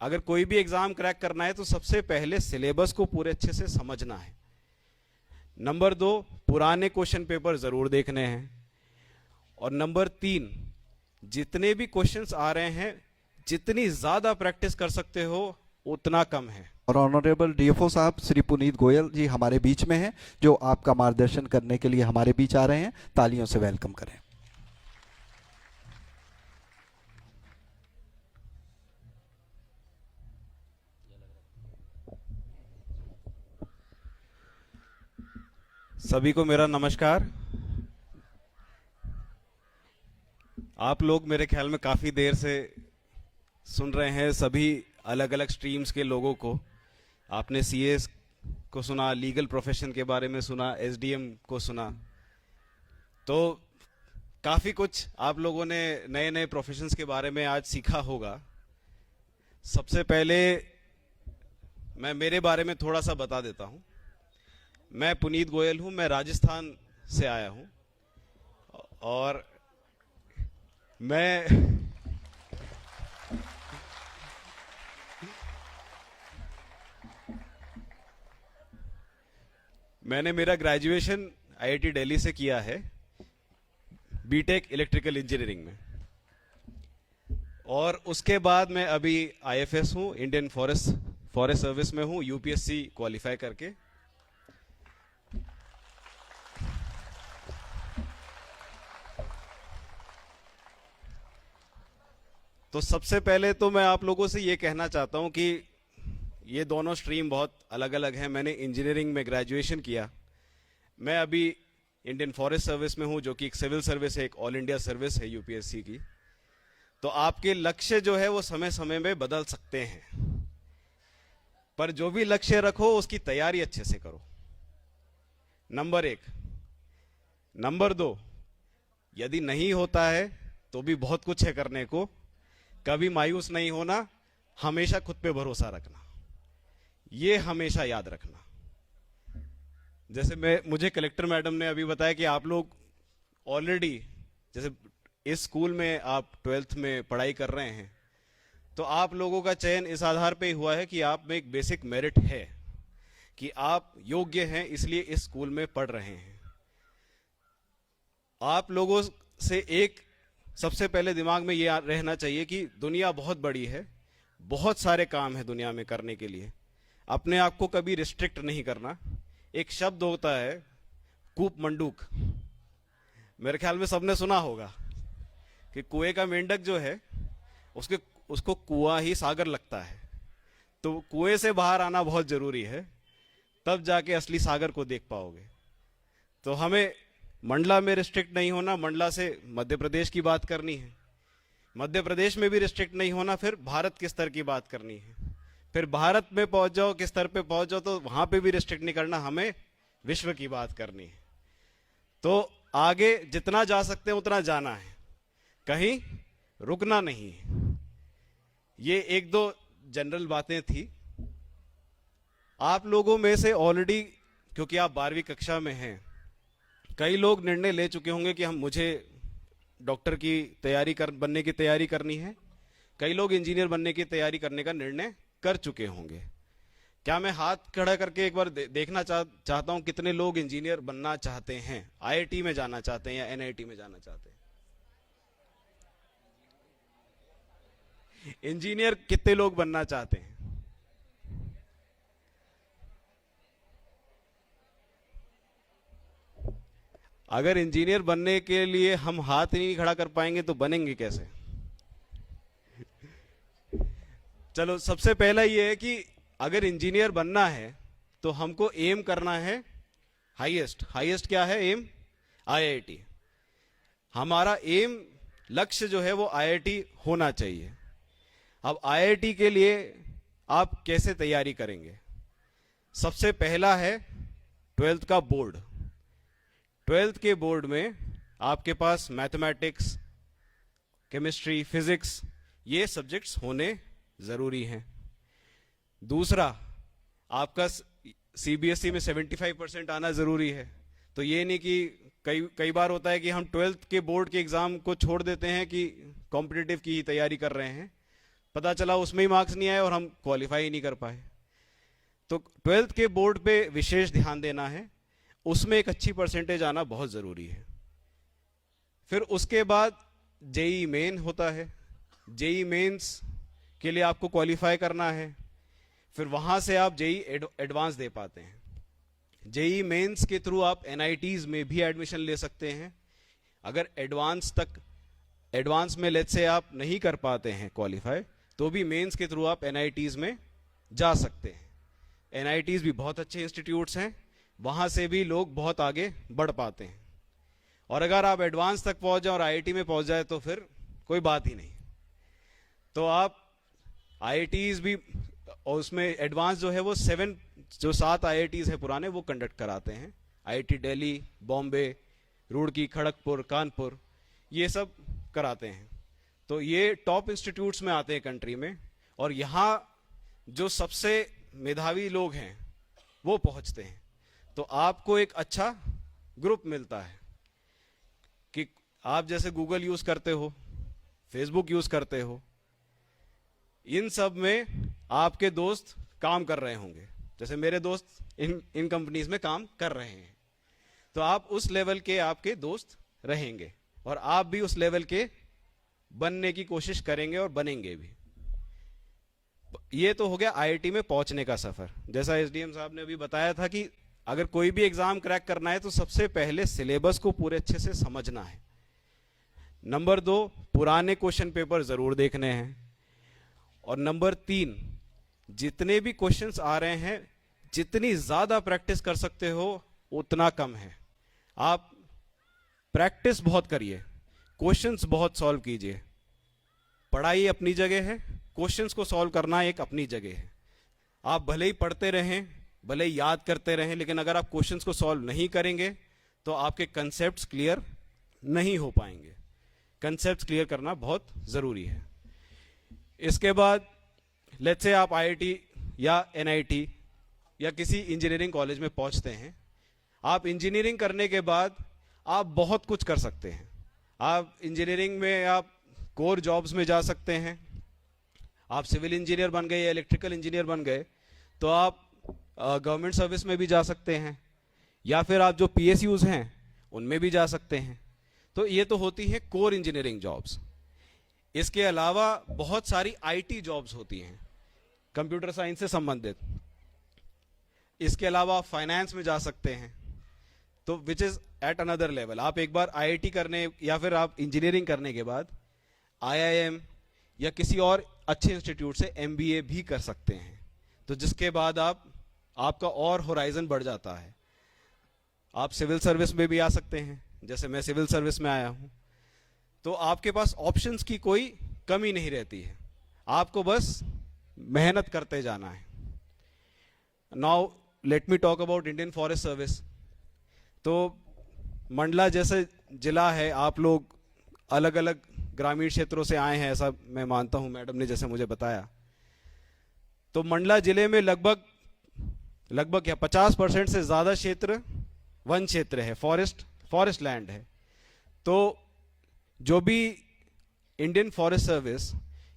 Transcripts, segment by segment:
अगर कोई भी एग्जाम क्रैक करना है तो सबसे पहले सिलेबस को पूरे अच्छे से समझना है। नंबर 2, पुराने क्वेश्चन पेपर जरूर देखने हैं। और नंबर 3, जितने भी क्वेश्चंस आ रहे हैं, जितनी ज्यादा प्रैक्टिस कर सकते हो उतना कम है। और ऑनरेबल डीएफओ साहब श्री पुनीत गोयल जी हमारे बीच में हैं, जो आपका मार्गदर्शन करने के लिए हमारे बीच आ रहे हैं। तालियों से वेलकम करें। सभी को मेरा नमस्कार। आप लोग मेरे ख्याल में काफी देर से सुन रहे हैं सभी अलग अलग स्ट्रीम्स के लोगों को। आपने सीएस को सुना, लीगल प्रोफेशन के बारे में सुना, एसडीएम को सुना, तो काफी कुछ आप लोगों ने नए नए प्रोफेशंस के बारे में आज सीखा होगा। सबसे पहले मैं मेरे बारे में थोड़ा सा बता देता हूं। मैं पुनीत गोयल हूं, मैं राजस्थान से आया हूं और मैंने मेरा ग्रेजुएशन आईआईटी दिल्ली से किया है, बीटेक इलेक्ट्रिकल इंजीनियरिंग में। और उसके बाद मैं अभी आईएफएस हूं, इंडियन फॉरेस्ट सर्विस में हूं, यूपीएससी क्वालिफाई करके। तो सबसे पहले तो मैं आप लोगों से ये कहना चाहता हूं कि ये दोनों स्ट्रीम बहुत अलग अलग हैं। मैंने इंजीनियरिंग में ग्रेजुएशन किया। मैं अभी इंडियन फॉरेस्ट सर्विस में हूं, जो कि एक सिविल सर्विस है, एक ऑल इंडिया सर्विस है यूपीएससी की। तो आपके लक्ष्य जो है वो समय समय में बदल सकते हैं, पर जो भी लक्ष्य रखो उसकी तैयारी अच्छे से करो, नंबर 1। नंबर 2, यदि नहीं होता है तो भी बहुत कुछ है करने को। कभी मायूस नहीं होना, हमेशा खुद पे भरोसा रखना, ये हमेशा याद रखना। जैसे मुझे कलेक्टर मैडम ने अभी बताया कि आप लोग ऑलरेडी, जैसे इस स्कूल में आप 12th में पढ़ाई कर रहे हैं, तो आप लोगों का चयन इस आधार पे हुआ है कि आप में एक बेसिक मेरिट है कि आप योग्य हैं, इसलिए इस स्कूल में पढ़ रहे हैं। आप लोगों से एक सबसे पहले दिमाग में ये रहना चाहिए कि दुनिया बहुत बड़ी है, बहुत सारे काम है दुनिया में करने के लिए। अपने आप को कभी रिस्ट्रिक्ट नहीं करना। एक शब्द होता है कूप मंडूक, मेरे ख्याल में सबने सुना होगा कि कुएं का मेंढक जो है उसको कुआं ही सागर लगता है। तो कुएं से बाहर आना बहुत जरूरी है, तब जाके असली सागर को देख पाओगे। तो हमें मंडला में रिस्ट्रिक्ट नहीं होना, मंडला से मध्य प्रदेश की बात करनी है, मध्य प्रदेश में भी रिस्ट्रिक्ट नहीं होना, फिर भारत के स्तर की बात करनी है, फिर भारत में पहुंच जाओ, किस स्तर पे पहुंच जाओ तो वहां पे भी रिस्ट्रिक्ट नहीं करना, हमें विश्व की बात करनी है। तो आगे जितना जा सकते हैं उतना जाना है, कहीं रुकना नहीं है। ये एक दो जनरल बातें थी। आप लोगों में से ऑलरेडी, क्योंकि आप 12वीं कक्षा में हैं, कई लोग निर्णय ले चुके होंगे कि मुझे डॉक्टर की बनने की तैयारी करनी है। कई लोग इंजीनियर बनने की तैयारी करने का निर्णय कर चुके होंगे। क्या मैं हाथ खड़ा करके एक बार देखना चाहता हूं कितने लोग इंजीनियर बनना चाहते हैं, आईआईटी में जाना चाहते हैं या एनआईटी में जाना चाहते हैं? इंजीनियर कितने लोग बनना चाहते हैं? अगर इंजीनियर बनने के लिए हम हाथ नहीं खड़ा कर पाएंगे तो बनेंगे कैसे? चलो, सबसे पहला ये है कि अगर इंजीनियर बनना है तो हमको एम करना है हाईएस्ट क्या है एम? आईआईटी। हमारा एम, लक्ष्य जो है वो आईआईटी होना चाहिए। अब आईआईटी के लिए आप कैसे तैयारी करेंगे? सबसे पहला है 12th का बोर्ड। 12th के बोर्ड में आपके पास मैथमेटिक्स, केमिस्ट्री, फिजिक्स, ये सब्जेक्ट्स होने जरूरी हैं। दूसरा, आपका सीबीएसई में 75% आना जरूरी है। तो ये नहीं कि कई बार होता है कि हम 12th के बोर्ड के एग्जाम को छोड़ देते हैं कि कॉम्पिटिटिव की ही तैयारी कर रहे हैं। पता चला उसमें ही मार्क्स नहीं आए और हम क्वालिफाई ही नहीं कर पाए। तो 12th के बोर्ड पे विशेष ध्यान देना है, उसमें एक अच्छी परसेंटेज आना बहुत ज़रूरी है। फिर उसके बाद जेई मेन होता है, जेई मेंस के लिए आपको क्वालिफाई करना है, फिर वहाँ से आप जेई एडवांस दे पाते हैं। जेई मेंस के थ्रू आप एनआईटीज़ में भी एडमिशन ले सकते हैं। अगर एडवांस में लेट्स से आप नहीं कर पाते हैं क्वालिफाई, तो भी मेंस के थ्रू आप एनआईटीज़ में जा सकते हैं। एनआईटीज़ भी बहुत अच्छे इंस्टीट्यूट्स हैं, वहाँ से भी लोग बहुत आगे बढ़ पाते हैं। और अगर आप एडवांस तक पहुँच जाए और आईआईटी में पहुँच जाए तो फिर कोई बात ही नहीं। तो आप आईआईटीज़ भी, और उसमें एडवांस जो है वो 7 आईआईटीज़ है पुराने, वो कंडक्ट कराते हैं। आईआईटी दिल्ली, बॉम्बे, रुड़की, खड़गपुर, कानपुर, ये सब कराते हैं। तो ये टॉप इंस्टीट्यूट्स में आते हैं कंट्री में, और यहाँ जो सबसे मेधावी लोग हैं वो पहुँचते हैं। तो आपको एक अच्छा ग्रुप मिलता है कि आप जैसे गूगल यूज़ करते हो, फेसबुक यूज़ करते हो, इन सब में आपके दोस्त काम कर रहे होंगे। जैसे मेरे दोस्त इन कंपनीज में काम कर रहे हैं, तो आप उस लेवल के आपके दोस्त रहेंगे और आप भी उस लेवल के बनने की कोशिश करेंगे और बनेंगे भी। ये तो हो गया आईआईटी में पहुंचने का सफर। जैसा एसडीएम साहब ने अभी बताया था कि अगर कोई भी एग्जाम क्रैक करना है तो सबसे पहले सिलेबस को पूरे अच्छे से समझना है। नंबर 2, पुराने क्वेश्चन पेपर जरूर देखने हैं। और नंबर 3, जितने भी क्वेश्चंस आ रहे हैं, जितनी ज्यादा प्रैक्टिस कर सकते हो उतना कम है। आप प्रैक्टिस बहुत करिए, क्वेश्चंस बहुत सॉल्व कीजिए। पढ़ाई अपनी जगह है, क्वेश्चंस को सॉल्व करना एक अपनी जगह है। आप भले ही पढ़ते रहें, भले ही याद करते रहें, लेकिन अगर आप क्वेश्चंस को सॉल्व नहीं करेंगे तो आपके कंसेप्ट्स क्लियर नहीं हो पाएंगे। कंसेप्ट्स क्लियर करना बहुत जरूरी है। इसके बाद लेट्स से आप आईआईटी या एनआईटी या किसी इंजीनियरिंग कॉलेज में पहुंचते हैं। आप इंजीनियरिंग करने के बाद आप बहुत कुछ कर सकते हैं। आप इंजीनियरिंग में आप कोर जॉब्स में जा सकते हैं। आप सिविल इंजीनियर बन गए या इलेक्ट्रिकल इंजीनियर बन गए तो आप गवर्नमेंट सर्विस में भी जा सकते हैं, या फिर आप जो पीएसयूज हैं उनमें भी जा सकते हैं। तो ये तो होती है कोर इंजीनियरिंग जॉब्स। इसके अलावा बहुत सारी आईटी जॉब्स होती हैं कंप्यूटर साइंस से संबंधित। इसके अलावा आप फाइनेंस में जा सकते हैं, तो which is at another level. आप एक बार आईआईटी करने या फिर आप इंजीनियरिंग करने के बाद आईआईएम या किसी और अच्छे इंस्टीट्यूट से एमबीए भी कर सकते हैं, तो जिसके बाद आपका और होराइजन बढ़ जाता है। आप सिविल सर्विस में भी आ सकते हैं, जैसे मैं सिविल सर्विस में आया हूं। तो आपके पास ऑप्शंस की कोई कमी नहीं रहती है, आपको बस मेहनत करते जाना है। Now let me talk about Indian forest service. तो मंडला जैसे जिला है, आप लोग अलग अलग ग्रामीण क्षेत्रों से आए हैं, ऐसा मैं मानता हूं, मैडम ने जैसे मुझे बताया। तो मंडला जिले में लगभग या 50% से ज्यादा क्षेत्र वन क्षेत्र है, फॉरेस्ट लैंड है। तो जो भी इंडियन फॉरेस्ट सर्विस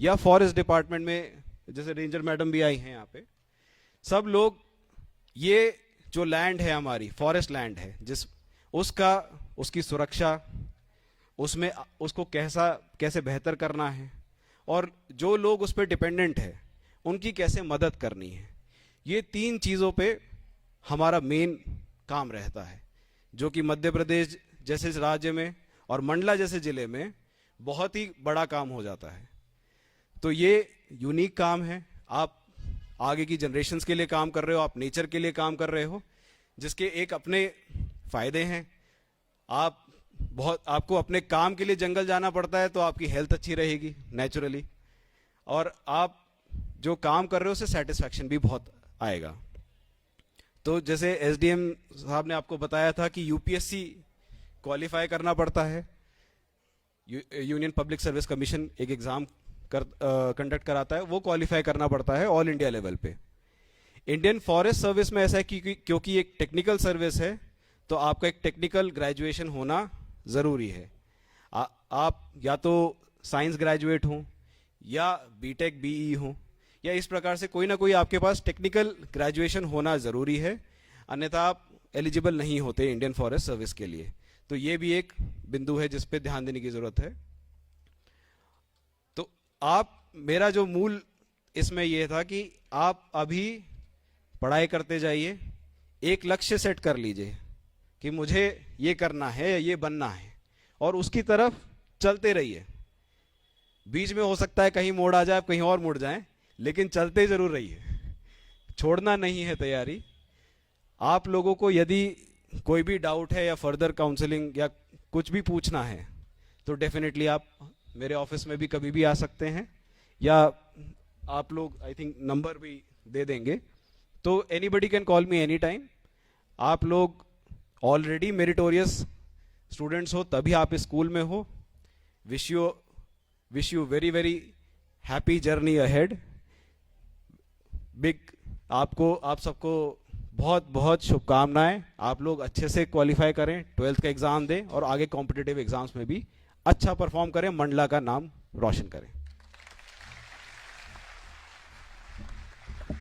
या फॉरेस्ट डिपार्टमेंट में, जैसे रेंजर मैडम भी आई हैं यहाँ पे, सब लोग ये जो लैंड है हमारी फॉरेस्ट लैंड है, उसकी सुरक्षा, उसमें उसको कैसे बेहतर करना है, और जो लोग उस पर डिपेंडेंट है उनकी कैसे मदद करनी है, ये 3 चीज़ों पे हमारा मेन काम रहता है, जो कि मध्य प्रदेश जैसे राज्य में और मंडला जैसे जिले में बहुत ही बड़ा काम हो जाता है। तो ये यूनिक काम है। आप आगे की जनरेशन्स के लिए काम कर रहे हो, आप नेचर के लिए काम कर रहे हो, जिसके एक अपने फायदे हैं। आपको अपने काम के लिए जंगल जाना पड़ता है तो आपकी हेल्थ अच्छी रहेगी नेचुरली, और आप जो काम कर रहे हो उससे सेटिस्फैक्शन भी बहुत आएगा। तो जैसे एसडीएम साहब ने आपको बताया था कि यूपीएससी क्वालिफाई करना पड़ता है, यूनियन पब्लिक सर्विस कमीशन एक एग्जाम कंडक्ट कराता है, वो क्वालिफाई करना पड़ता है ऑल इंडिया लेवल पे। इंडियन फॉरेस्ट सर्विस में ऐसा है कि क्योंकि एक टेक्निकल सर्विस है तो आपका एक टेक्निकल ग्रेजुएशन होना ज़रूरी है। आप या तो साइंस ग्रेजुएट हों या बीटेक बीई हो, या इस प्रकार से कोई ना कोई आपके पास टेक्निकल ग्रेजुएशन होना ज़रूरी है, अन्यथा आप एलिजिबल नहीं होते इंडियन फॉरेस्ट सर्विस के लिए। तो ये भी एक बिंदु है जिस पे ध्यान देने की ज़रूरत है। तो मेरा जो मूल इसमें यह था कि आप अभी पढ़ाई करते जाइए, एक लक्ष्य सेट कर लीजिए कि मुझे ये करना है या ये बनना है, और उसकी तरफ चलते रहिए। बीच में हो सकता है कहीं मोड़ आ जाए, आप कहीं और मुड़ जाएं, लेकिन चलते जरूर रहिए, छोड़ना नहीं है तैयारी। आप लोगों को यदि कोई भी डाउट है या फर्दर काउंसलिंग या कुछ भी पूछना है तो डेफिनेटली आप मेरे ऑफिस में भी कभी भी आ सकते हैं, या आप लोग आई थिंक नंबर भी दे देंगे, तो anybody can call me any time. आप लोग ऑलरेडी मेरिटोरियस स्टूडेंट्स हो तभी आप इस स्कूल में हो। Wish you very very happy journey ahead. आप सबको बहुत बहुत शुभकामनाएं। आप लोग अच्छे से क्वालिफाई करें, 12th का एग्जाम दें और आगे कॉम्पिटिटिव एग्जाम्स में भी अच्छा परफॉर्म करें, मंडला का नाम रोशन करें।